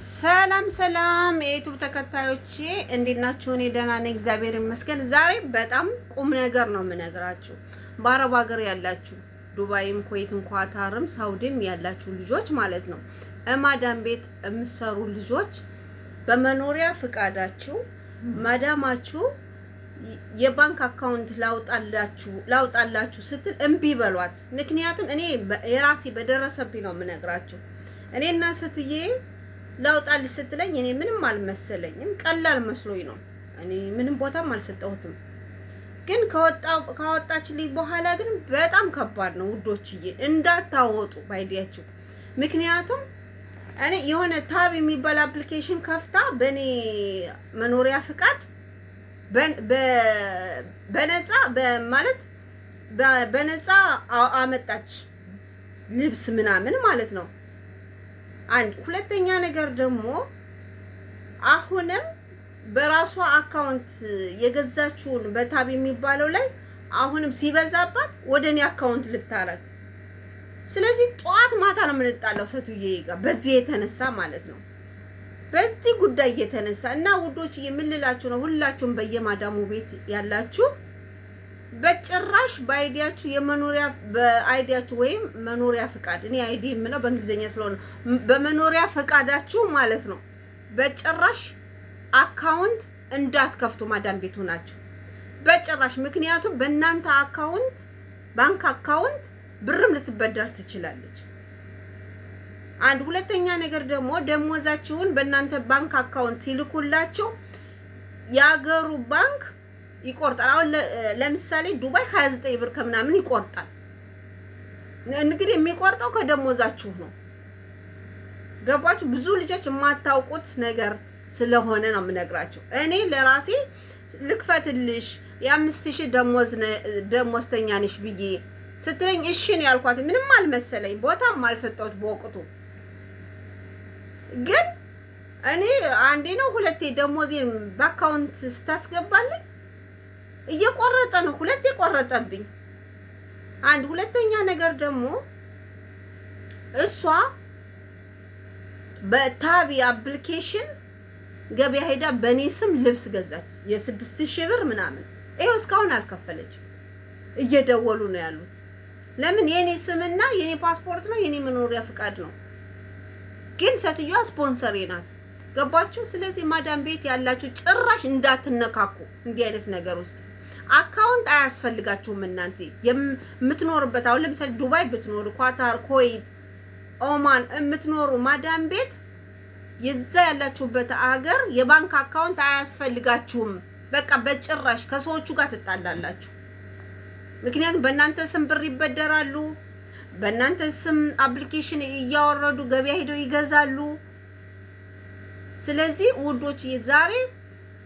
ሰላም ሰላም የዩቲዩብ ተከታዮቼ እንዴት ናችሁ? እኔ ደህና ነኝ፣ እግዚአብሔር ይመስገን። ዛሬ በጣም ቁም ነገር ነው የምነግራችሁ። በአረብ ሀገር ያላችሁ ዱባይም፣ ኩዌትም፣ ኳታርም ሳውዲም ያላችሁ ልጆች ማለት ነው ማዳም ቤት የምትሰሩ ልጆች በመኖሪያ ፍቃዳችሁ ማዳማችሁ የባንክ አካውንት ላውጣላችሁ ስትል እምቢ በሏት። ምክንያቱም እኔ የራሴ በደረሰብኝ ነው የምነግራችሁ። እኔና ስትዬ ላውጣልሽ ስትለኝ እኔ ምንም አልመሰለኝም፣ ቀላል መስሎኝ ነው። እኔ ምንም ቦታም አልሰጠሁትም። ግን ካወጣችልኝ በኋላ ግን በጣም ከባድ ነው ውዶችዬ፣ እንዳታወጡ ባይዲያችሁ። ምክንያቱም እኔ የሆነ ታብ የሚባል አፕሊኬሽን ከፍታ በእኔ መኖሪያ ፍቃድ በነፃ ማለት በነፃ አመጣች ልብስ ምናምን ማለት ነው። አንድ ሁለተኛ ነገር ደግሞ አሁንም በራሷ አካውንት የገዛችውን በታብ የሚባለው ላይ አሁንም ሲበዛባት ወደኔ አካውንት ልታረግ። ስለዚህ ጧት ማታ ነው የምንጣላው ሰቱዬ ጋር በዚህ የተነሳ ማለት ነው። በዚህ ጉዳይ የተነሳ እና ውዶች የምልላችሁ ነው፣ ሁላችሁም በየማዳሙ ቤት ያላችሁ በጭራሽ በአይዲያችሁ የመኖሪያ በአይዲያችሁ ወይም መኖሪያ ፍቃድ፣ እኔ አይዲ የምለው በእንግሊዘኛ ስለሆነ በመኖሪያ ፍቃዳችሁ ማለት ነው በጭራሽ አካውንት እንዳትከፍቱ ማዳም ቤቱ ናችሁ በጭራሽ። ምክንያቱም በእናንተ አካውንት ባንክ አካውንት ብርም ልትበደር ትችላለች። አንድ ሁለተኛ ነገር ደግሞ ደሞዛችሁን በእናንተ ባንክ አካውንት ሲልኩላችሁ ያገሩ ባንክ ይቆርጣል። አሁን ለምሳሌ ዱባይ 29 ብር ከምናምን ይቆርጣል። እንግዲህ የሚቆርጠው ከደሞዛችሁ ነው። ገባችሁ? ብዙ ልጆች የማታውቁት ነገር ስለሆነ ነው የምነግራችሁ። እኔ ለራሴ ልክፈትልሽ የ5000 ደሞዝተኛ ነሽ ብዬ ስትለኝ እሺ ነው ያልኳት። ምንም አልመሰለኝ፣ ቦታም አልሰጠሁት በወቅቱ። ግን እኔ አንዴ ነው ሁለቴ ደሞዜን በአካውንት ስታስገባልኝ እየቆረጠ ነው፣ ሁለቴ ቆረጠብኝ። አንድ ሁለተኛ ነገር ደግሞ እሷ በታቢ አፕሊኬሽን ገበያ ሄዳ በኔ ስም ልብስ ገዛች የ6000 ብር ምናምን። ይሄው እስካሁን አልከፈለችም። እየደወሉ ነው ያሉት። ለምን? የኔ ስምና የኔ ፓስፖርት ነው፣ የኔ መኖሪያ ፍቃድ ነው። ግን ሴትዮዋ ስፖንሰሬ ናት። ገባችሁ? ስለዚህ ማዳም ቤት ያላችሁ ጭራሽ እንዳትነካኩ እንዲህ አይነት ነገር ውስጥ። አካውንት አያስፈልጋችሁም። እናንተ የምትኖርበት አሁን ለምሳሌ ዱባይ ብትኖሩ፣ ኳታር፣ ኩዌት፣ ኦማን የምትኖሩ ማዳም ቤት የዛ ያላችሁበት ሀገር የባንክ አካውንት አያስፈልጋችሁም። በቃ በጭራሽ ከሰዎቹ ጋር ትጣላላችሁ። ምክንያቱም በእናንተ ስም ብር ይበደራሉ፣ በእናንተ ስም አፕሊኬሽን እያወረዱ ገበያ ሄደው ይገዛሉ። ስለዚህ ውዶች ዛሬ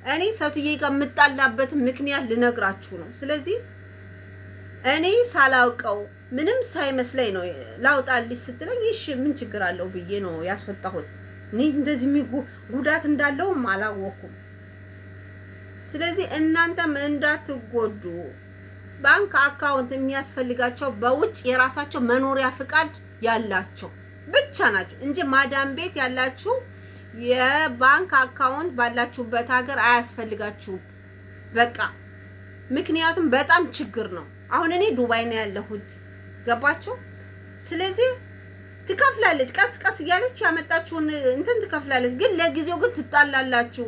እኔ ሰውዬ ጋር የምጣላበት ምክንያት ልነግራችሁ ነው። ስለዚህ እኔ ሳላውቀው ምንም ሳይመስለኝ ነው ላውጣልሽ ስትለኝ እሺ ምን ችግር አለው ብዬ ነው ያስወጣሁት። እኔ እንደዚህ ጉዳት እንዳለውም አላወኩም። ስለዚህ እናንተም እንዳትጎዱ ባንክ አካውንት የሚያስፈልጋቸው በውጭ የራሳቸው መኖሪያ ፍቃድ ያላቸው ብቻ ናቸው እንጂ ማዳም ቤት ያላችሁ የባንክ አካውንት ባላችሁበት ሀገር አያስፈልጋችሁም። በቃ ምክንያቱም በጣም ችግር ነው። አሁን እኔ ዱባይ ነው ያለሁት። ገባችሁ? ስለዚህ ትከፍላለች፣ ቀስ ቀስ እያለች ያመጣችሁን እንትን ትከፍላለች። ግን ለጊዜው ግን ትጣላላችሁ።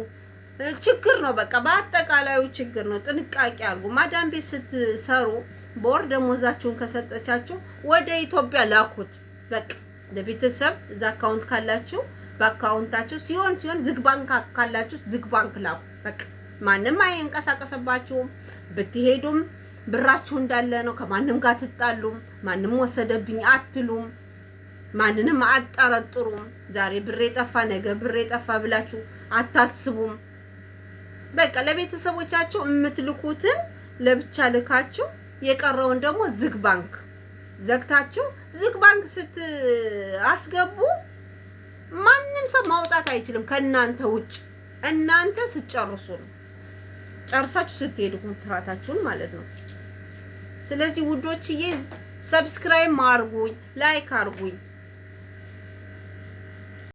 ችግር ነው። በቃ በአጠቃላዩ ችግር ነው። ጥንቃቄ አድርጉ። ማዳም ቤት ስትሰሩ በወር ደሞዛችሁን ከሰጠቻችሁ ወደ ኢትዮጵያ ላኩት። በቃ ለቤተሰብ እዛ አካውንት ካላችሁ በአካውንታችሁ ሲሆን ዝግ ባንክ ካላችሁ ዝግ ባንክ ላኩ። በቃ ማንም አይንቀሳቀስባችሁም። ብትሄዱም ብራችሁ እንዳለ ነው። ከማንም ጋር ትጣሉም። ማንም ወሰደብኝ አትሉም። ማንንም አጠረጥሩም። ዛሬ ብሬ ጠፋ ነገ ብሬ ጠፋ ብላችሁ አታስቡም። በቃ ለቤተሰቦቻችሁ የምትልኩትን ለብቻ ልካችሁ የቀረውን ደግሞ ዝግ ባንክ ዘግታችሁ ዝግ ባንክ ስትአስገቡ ማንም ሰው ማውጣት አይችልም ከእናንተ ውጭ። እናንተ ስትጨርሱ ነው፣ ጨርሳችሁ ስትሄዱ ኮንትራታችሁን ማለት ነው። ስለዚህ ውዶችዬ ሰብስክራይብ አድርጉኝ፣ ላይክ አድርጉኝ።